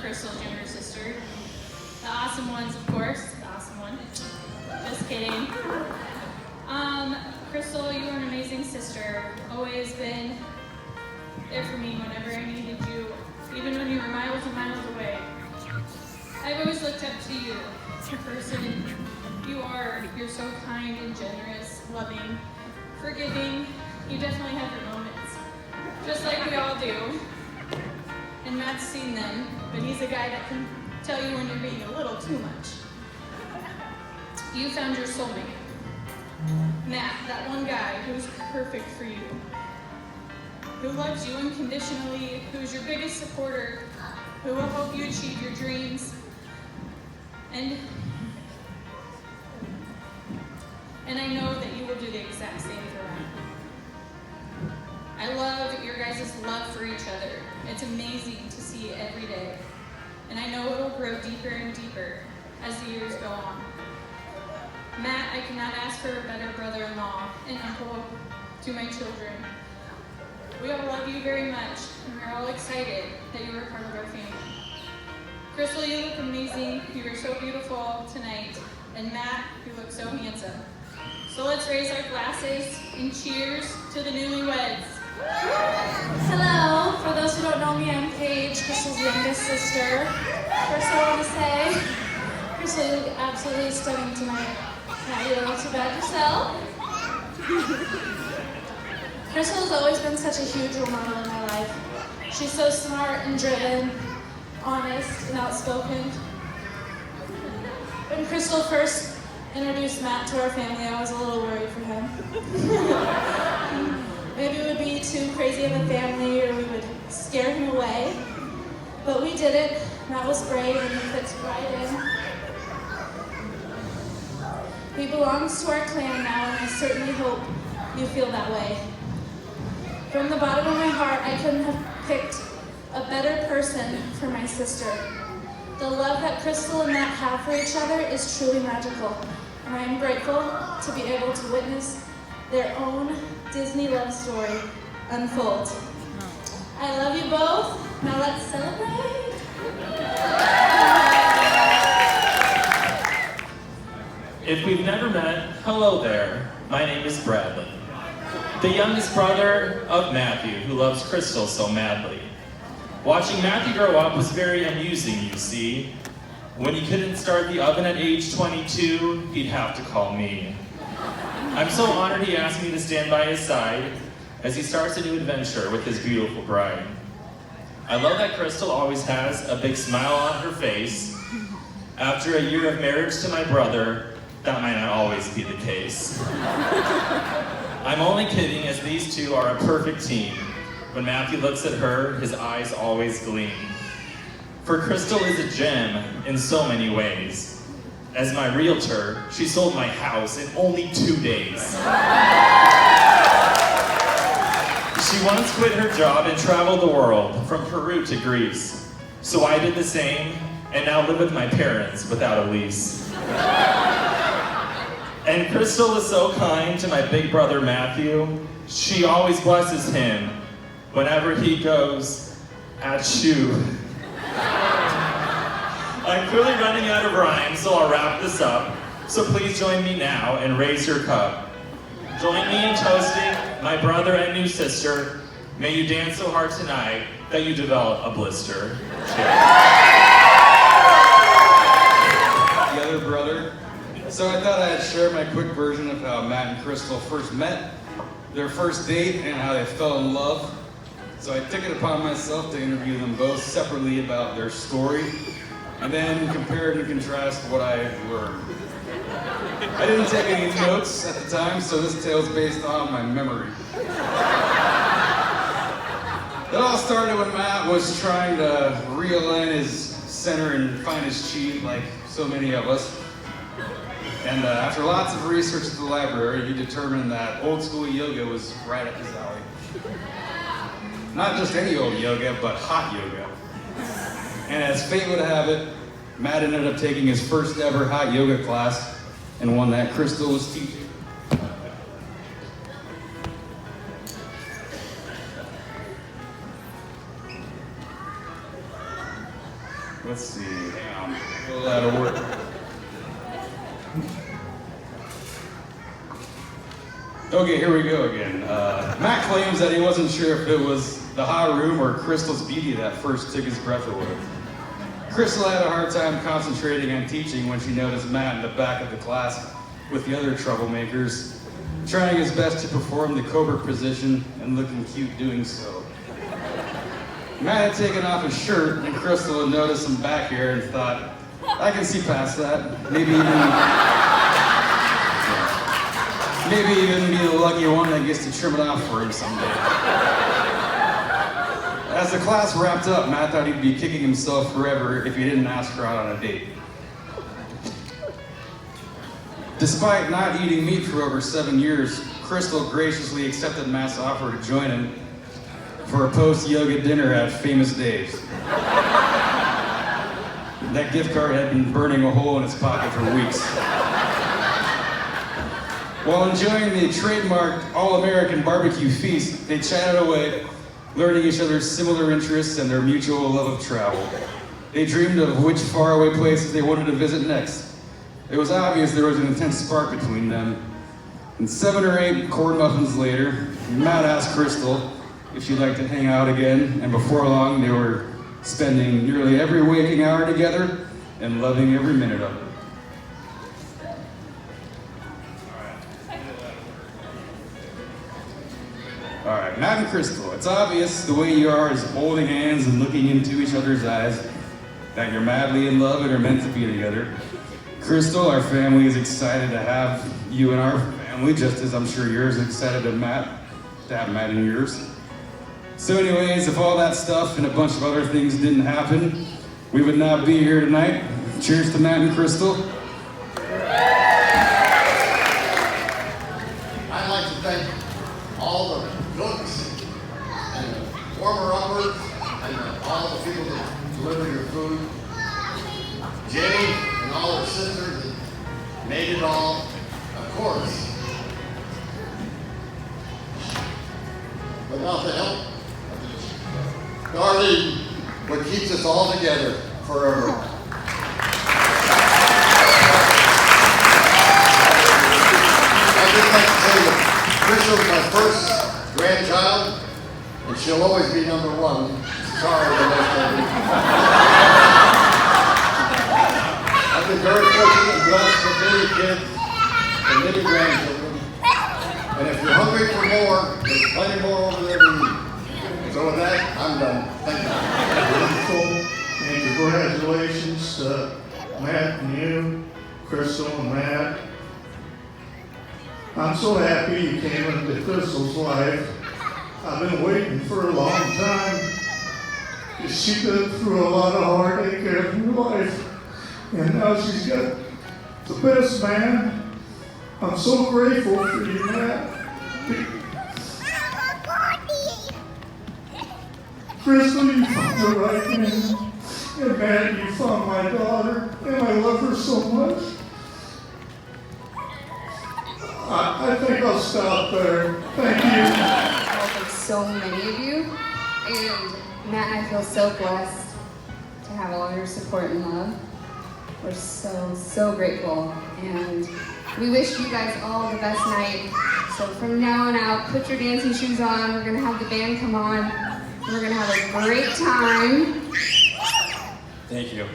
Crystal's younger sister. The awesome ones, of course. The awesome one. Just kidding. Crystal, you are an amazing sister. Always been there for me whenever I needed you, even when you were miles and miles away. I've always looked up to you as a person. You're so kind and generous, loving, forgiving. You definitely have your moments, just like we all do. And Matt's seen them, but he's a guy that can tell you when you're being a little too much. You found your soulmate. Matt, that one guy who's perfect for you, who loves you unconditionally, who's your biggest supporter, who will help you achieve your dreams. And I know that you will do the exact same for them. I love your guys' love for each other. It's amazing to see every day. And I know it'll grow deeper and deeper as the years go on. Matt, I cannot ask for a better brother-in-law and uncle to my children. We all love you very much, and we're all excited that you are part of our family. Crystal, you look amazing. You are so beautiful tonight. And Matt, you look so handsome. So let's raise our glasses and cheers to the newlyweds. Hello. For those who don't know me, I'm Paige, Crystal's youngest sister. First, I want to say, Crystal, you look absolutely stunning tonight. Now you don't look too bad yourself. Crystal has always been such a huge role model in my life. She's so smart and driven, honest and outspoken. When Crystal first introduced Matt to our family, I was a little worried for him. Maybe it would be too crazy of a family or we would scare him away. But we didn't. Matt was brave and he fits right in. He belongs to our clan now, and I certainly hope you feel that way. From the bottom of my heart, I couldn't have picked a better person for my sister. The love that Crystal and Matt have for each other is truly magical, and I am grateful to be able to witness their own Disney love story unfold. I love you both. Now let's celebrate. If we've never met, hello there. My name is Bradley, the youngest brother of Matthew, who loves Crystal so madly. Watching Matthew grow up was very amusing, you see. When he couldn't start the oven at age 22, he'd have to call me. I'm so honored he asked me to stand by his side as he starts a new adventure with his beautiful bride. I love that Crystal always has a big smile on her face. After a year of marriage to my brother, that might not always be the case. I'm only kidding, as these two are a perfect team. When Matthew looks at her, his eyes always gleam. For Crystal is a gem in so many ways. As my realtor, she sold my house in only 2 days. She once quit her job and traveled the world, from Peru to Greece. So I did the same, and now live with my parents without a lease. And Crystal is so kind to my big brother Matthew. She always blesses him whenever he goes, achoo. I'm clearly running out of rhyme, so I'll wrap this up. So please join me now and raise your cup. Join me in toasting my brother and new sister. May you dance so hard tonight that you develop a blister. The other brother. So I thought I'd share my quick version of how Matt and Crystal first met, their first date, and how they fell in love. So I took it upon myself to interview them both separately about their story, and then compare and contrast what I learned. I didn't take any notes at the time, so this tale is based on my memory. It all started when Matt was trying to realign his center and find his chi, like so many of us. And after lots of research at the library, he determined that old school yoga was right up his alley. Not just any old yoga, but hot yoga. And as fate would have it, Matt ended up taking his first ever hot yoga class and one that Crystal was teaching. Let's see, hang on, a little out of work. Okay, here we go again. Matt claims that he wasn't sure if it was the hot room or Crystal's beauty that first took his breath away. Crystal had a hard time concentrating on teaching when she noticed Matt in the back of the class with the other troublemakers, trying his best to perform the cobra position and looking cute doing so. Matt had taken off his shirt and Crystal had noticed some back hair and thought, I can see past that. Maybe even be the lucky one that gets to trim it off for him someday. As the class wrapped up, Matt thought he'd be kicking himself forever if he didn't ask her out on a date. Despite not eating meat for over 7 years, Crystal graciously accepted Matt's offer to join him for a post-yoga dinner at Famous Dave's. That gift card had been burning a hole in his pocket for weeks. While enjoying the trademarked All-American barbecue feast, they chatted away, learning each other's similar interests and their mutual love of travel. They dreamed of which faraway places they wanted to visit next. It was obvious there was an intense spark between them. And 7 or 8 corn muffins later, Matt asked Crystal if she'd like to hang out again, and before long they were spending nearly every waking hour together and loving every minute of it. All right, Matt and Crystal, it's obvious the way you are is holding hands and looking into each other's eyes that you're madly in love and are meant to be together. Crystal, our family is excited to have you in our family, just as I'm sure yours is excited to have Matt in yours. So anyways, if all that stuff and a bunch of other things didn't happen, we would not be here tonight. Cheers to Matt and Crystal. I'd like to thank all the cooks and the warmer-uppers and all the people that deliver your food. Jenny and all her sisters that made it all, of course. Without the help of Darlene, what keeps us all together forever. I'd just like to say that Crystal's my first grandchild, and she'll always be number 1. Sorry, the rest of you. I've been very fortunate and blessed with many kids and many grandchildren. And if you're hungry for more, there's plenty more over there to eat. So with that, I'm done. Thank you. And congratulations to Matt and you, Crystal and Matt. I'm so happy you came into Crystal's life. I've been waiting for a long time. She's been through a lot of heartache in her life, and now she's got the best man. I'm so grateful for you, Matt. Crystal, you found the right man. And Matt, you found my daughter, and I love her so much. I think I'll stop there. Thank you. Of so many of you, and Matt and I feel so blessed to have all your support and love. We're so grateful, and we wish you guys all the best night. So from now on out, put your dancing shoes on. We're gonna have the band come on. We're gonna have a great time. Thank you.